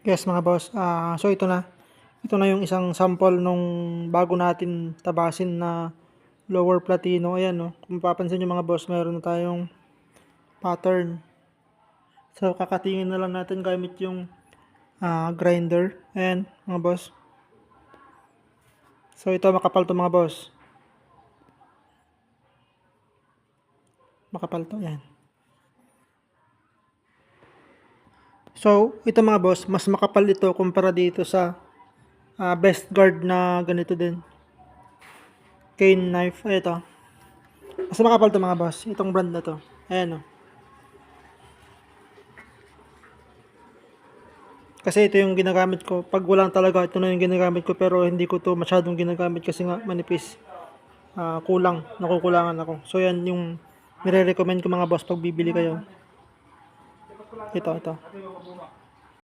Yes mga boss, so ito na yung isang sample nung bago natin tabasin na lower platino. Ayan no, kung mapapansin nyo mga boss, meron na tayong pattern. So kakatingin na lang natin gamit yung grinder. Ayan mga boss. So ito makapal to mga boss. Makapal to, ayan. So ito mga boss, mas makapal ito kumpara dito sa best guard na ganito din. Cane knife, ito. Mas makapal to mga boss, itong brand na to. Ayan o. Kasi ito yung ginagamit ko. Pag walang talaga, ito na yung ginagamit ko. Pero hindi ko to masyadong ginagamit kasi nga manipis. Kulang. Nakukulangan ako. So yan yung nire-recommend ko mga boss pag bibili kayo. Ito.